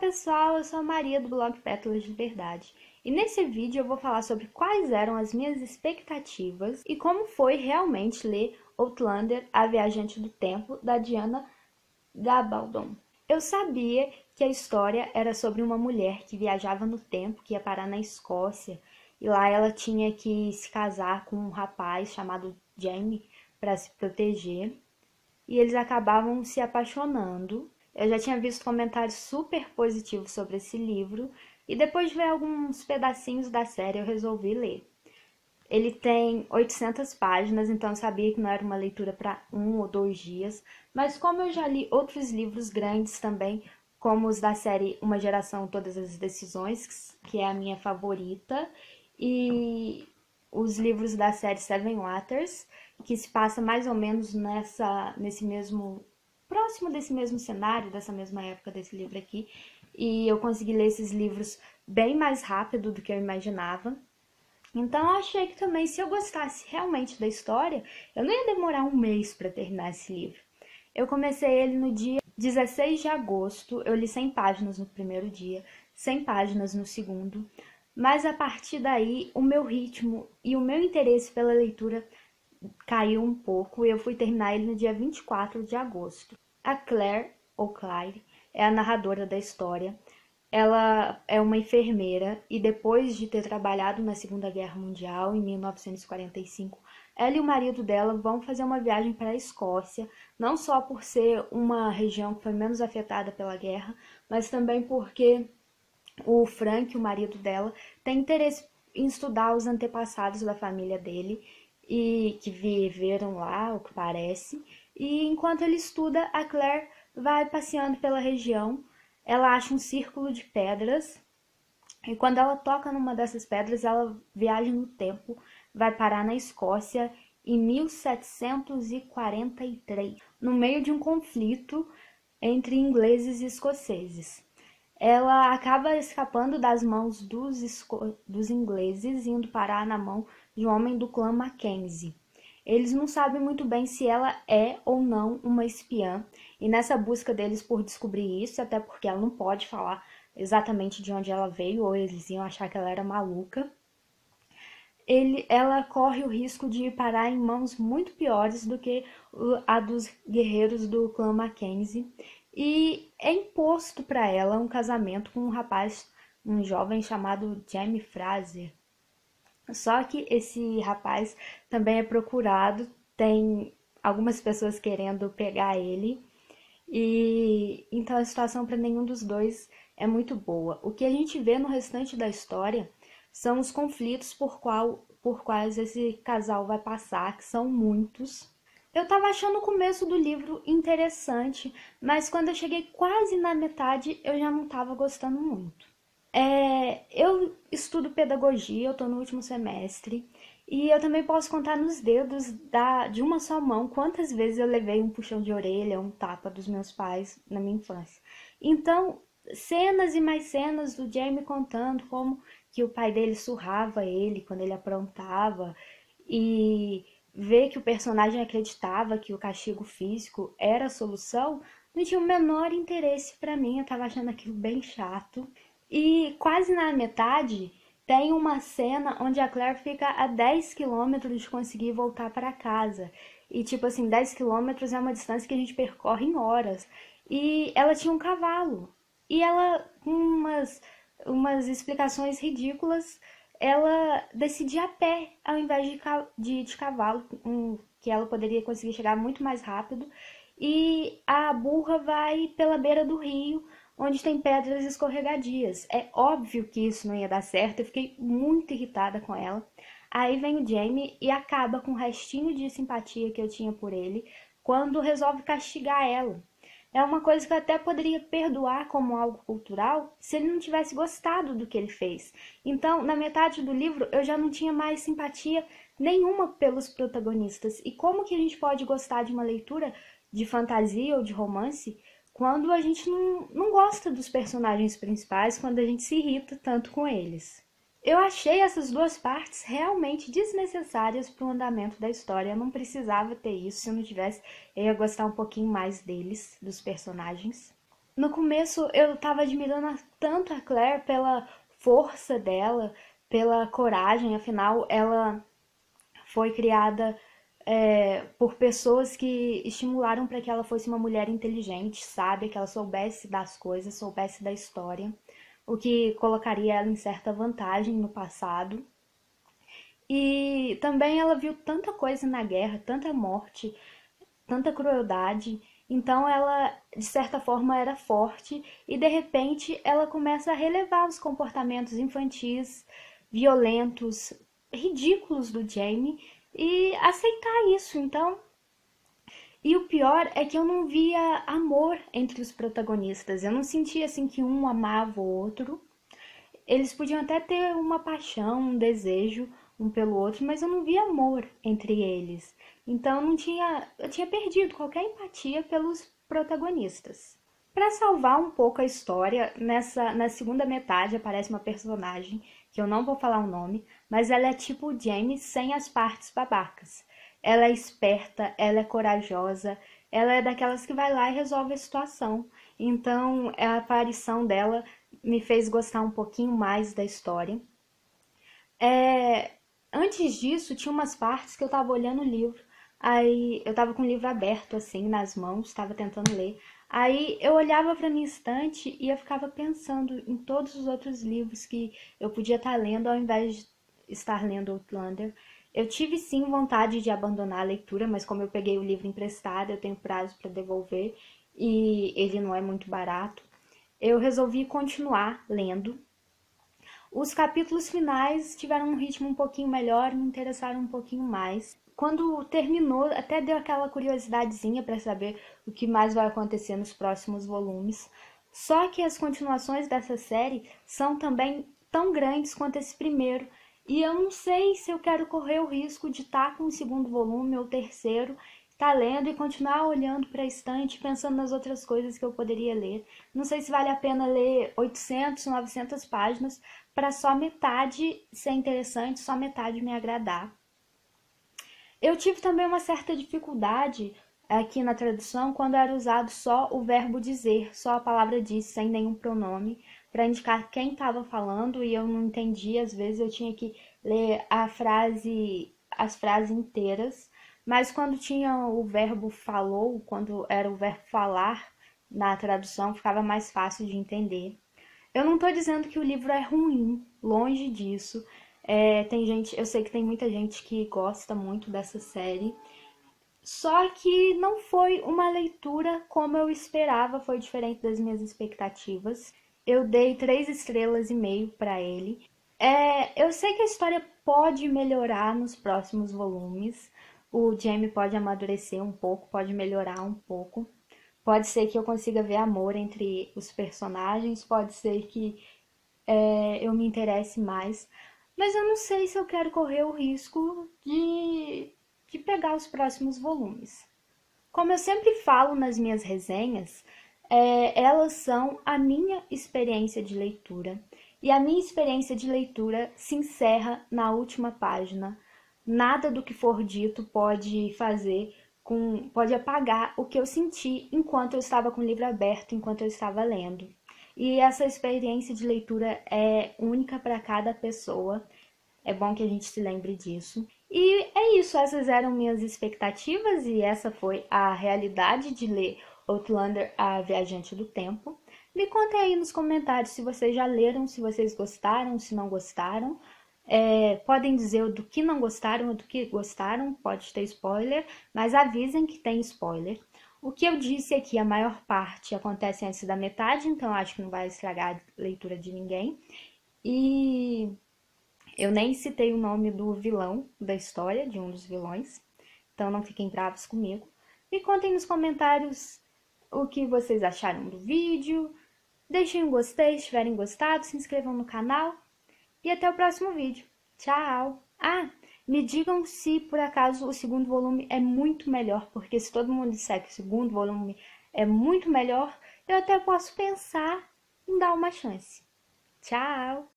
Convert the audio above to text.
pessoal, eu sou a Maria do blog Pétalas de Verdade e nesse vídeo eu vou falar sobre quais eram as minhas expectativas e como foi realmente ler Outlander, A Viajante do Tempo, da Diana Gabaldon. Eu sabia que a história era sobre uma mulher que viajava no tempo, que ia parar na Escócia, e lá ela tinha que se casar com um rapaz chamado Jaime para se proteger, e eles acabavam se apaixonando. Eu já tinha visto comentários super positivos sobre esse livro, e depois de ver alguns pedacinhos da série eu resolvi ler. Ele tem 800 páginas, então eu sabia que não era uma leitura para 1 ou 2 dias, mas como eu já li outros livros grandes também, como os da série Uma Geração, Todas as Decisões, que é a minha favorita, e os livros da série Seven Waters, que se passa mais ou menos nesse mesmo, próximo desse mesmo cenário, dessa mesma época desse livro aqui, e eu consegui ler esses livros bem mais rápido do que eu imaginava. Então eu achei que também, se eu gostasse realmente da história, eu não ia demorar um mês para terminar esse livro. Eu comecei ele no dia 16 de agosto, eu li 100 páginas no primeiro dia, 100 páginas no segundo, mas a partir daí o meu ritmo e o meu interesse pela leitura caiu um pouco e eu fui terminar ele no dia 24 de agosto. A Claire, ou Claire, é a narradora da história. Ela é uma enfermeira e depois de ter trabalhado na Segunda Guerra Mundial, em 1945, ela e o marido dela vão fazer uma viagem para a Escócia, não só por ser uma região que foi menos afetada pela guerra, mas também porque o Frank, o marido dela, tem interesse em estudar os antepassados da família dele e que viveram lá, o que parece. E enquanto ele estuda, a Claire vai passeando pela região. Ela acha um círculo de pedras e quando ela toca numa dessas pedras, ela viaja no tempo, vai parar na Escócia em 1743, no meio de um conflito entre ingleses e escoceses. Ela acaba escapando das mãos dos ingleses, indo parar na mão de um homem do clã Mackenzie. Eles não sabem muito bem se ela é ou não uma espiã, e nessa busca deles por descobrir isso, até porque ela não pode falar exatamente de onde ela veio, ou eles iam achar que ela era maluca, ela corre o risco de parar em mãos muito piores do que a dos guerreiros do clã Mackenzie, e é imposto para ela um casamento com um rapaz, um jovem chamado Jaime Fraser. Só que esse rapaz também é procurado, tem algumas pessoas querendo pegar ele, e então a situação para nenhum dos dois é muito boa. O que a gente vê no restante da história são os conflitos por quais esse casal vai passar, que são muitos. Eu tava achando o começo do livro interessante, mas quando eu cheguei quase na metade, eu já não tava gostando muito. Eu estudo pedagogia, eu tô no último semestre, e eu também posso contar nos dedos de uma só mão quantas vezes eu levei um puxão de orelha, um tapa dos meus pais na minha infância. Então, cenas e mais cenas do Jaime contando como que o pai dele surrava ele quando ele aprontava, e ver que o personagem acreditava que o castigo físico era a solução, não tinha o menor interesse pra mim, eu tava achando aquilo bem chato. E quase na metade tem uma cena onde a Claire fica a 10 quilômetros de conseguir voltar para casa. E tipo assim, 10 quilômetros é uma distância que a gente percorre em horas. E ela tinha um cavalo. E ela, com umas explicações ridículas, ela decidia a pé ao invés de cavalo, que ela poderia conseguir chegar muito mais rápido. E a burra vai pela beira do rio, onde tem pedras escorregadias. É óbvio que isso não ia dar certo, eu fiquei muito irritada com ela. Aí vem o Jaime e acaba com o restinho de simpatia que eu tinha por ele, quando resolve castigar ela. É uma coisa que eu até poderia perdoar como algo cultural se ele não tivesse gostado do que ele fez. Então, na metade do livro, eu já não tinha mais simpatia nenhuma pelos protagonistas. E como que a gente pode gostar de uma leitura de fantasia ou de romance quando a gente não gosta dos personagens principais, quando a gente se irrita tanto com eles? Eu achei essas duas partes realmente desnecessárias para o andamento da história. Eu não precisava ter isso. Se eu não tivesse, eu ia gostar um pouquinho mais deles, dos personagens. No começo eu tava admirando tanto a Claire pela força dela, pela coragem, afinal ela foi criada por pessoas que estimularam para que ela fosse uma mulher inteligente, sábia, que ela soubesse das coisas, soubesse da história, o que colocaria ela em certa vantagem no passado. E também ela viu tanta coisa na guerra, tanta morte, tanta crueldade. Então ela, de certa forma, era forte e de repente ela começa a relevar os comportamentos infantis, violentos, ridículos do Jamie e aceitar isso. Então, e o pior é que eu não via amor entre os protagonistas. Eu não sentia assim que um amava o outro. Eles podiam até ter uma paixão, um desejo um pelo outro, mas eu não via amor entre eles. Então eu tinha perdido qualquer empatia pelos protagonistas. Para salvar um pouco a história, na segunda metade aparece uma personagem que eu não vou falar o nome, mas ela é tipo o Jamie sem as partes babacas. Ela é esperta, ela é corajosa, ela é daquelas que vai lá e resolve a situação. Então, a aparição dela me fez gostar um pouquinho mais da história. É, Antes disso, tinha umas partes que eu tava olhando o livro, aí eu tava com o livro aberto assim nas mãos, tava tentando ler. Aí eu olhava pra minha estante e eu ficava pensando em todos os outros livros que eu podia estar lendo ao invés de estar lendo Outlander. Eu tive sim vontade de abandonar a leitura, mas como eu peguei o livro emprestado, eu tenho prazo para devolver e ele não é muito barato. Eu resolvi continuar lendo. Os capítulos finais tiveram um ritmo um pouquinho melhor, me interessaram um pouquinho mais. Quando terminou, até deu aquela curiosidadezinha para saber o que mais vai acontecer nos próximos volumes. Só que as continuações dessa série são também tão grandes quanto esse primeiro. E eu não sei se eu quero correr o risco de estar com o segundo volume ou o terceiro, estar lendo e continuar olhando para a estante, pensando nas outras coisas que eu poderia ler. Não sei se vale a pena ler 800, 900 páginas para só metade ser interessante, só metade me agradar. Eu tive também uma certa dificuldade aqui na tradução quando era usado só o verbo dizer, só a palavra disse, sem nenhum pronome, para indicar quem estava falando e eu não entendia, às vezes eu tinha que ler as frases inteiras, mas quando tinha o verbo falou, quando era o verbo falar na tradução, ficava mais fácil de entender. Eu não tô dizendo que o livro é ruim, longe disso. Tem gente, eu sei que tem muita gente que gosta muito dessa série. Só que não foi uma leitura como eu esperava, foi diferente das minhas expectativas. Eu dei 3 estrelas e meio para ele. Eu sei que a história pode melhorar nos próximos volumes. O Jamie pode amadurecer um pouco, pode melhorar um pouco. Pode ser que eu consiga ver amor entre os personagens, pode ser que eu me interesse mais, mas eu não sei se eu quero correr o risco de pegar os próximos volumes. Como eu sempre falo nas minhas resenhas, elas são a minha experiência de leitura. E a minha experiência de leitura se encerra na última página. Nada do que for dito pode apagar o que eu senti enquanto eu estava com o livro aberto, enquanto eu estava lendo. E essa experiência de leitura é única para cada pessoa. É bom que a gente se lembre disso. E é isso, essas eram minhas expectativas e essa foi a realidade de ler Outlander, a Viajante do Tempo. Me contem aí nos comentários se vocês já leram, se vocês gostaram, se não gostaram. Podem dizer do que não gostaram ou do que gostaram, pode ter spoiler, mas avisem que tem spoiler. O que eu disse aqui, a maior parte acontece antes da metade, então acho que não vai estragar a leitura de ninguém. E eu nem citei o nome do vilão da história, de um dos vilões, então não fiquem bravos comigo. Me contem nos comentários o que vocês acharam do vídeo. Deixem um gostei se tiverem gostado, se inscrevam no canal e até o próximo vídeo. Tchau! Me digam se por acaso o segundo volume é muito melhor, porque se todo mundo disser que o segundo volume é muito melhor, eu até posso pensar em dar uma chance. Tchau!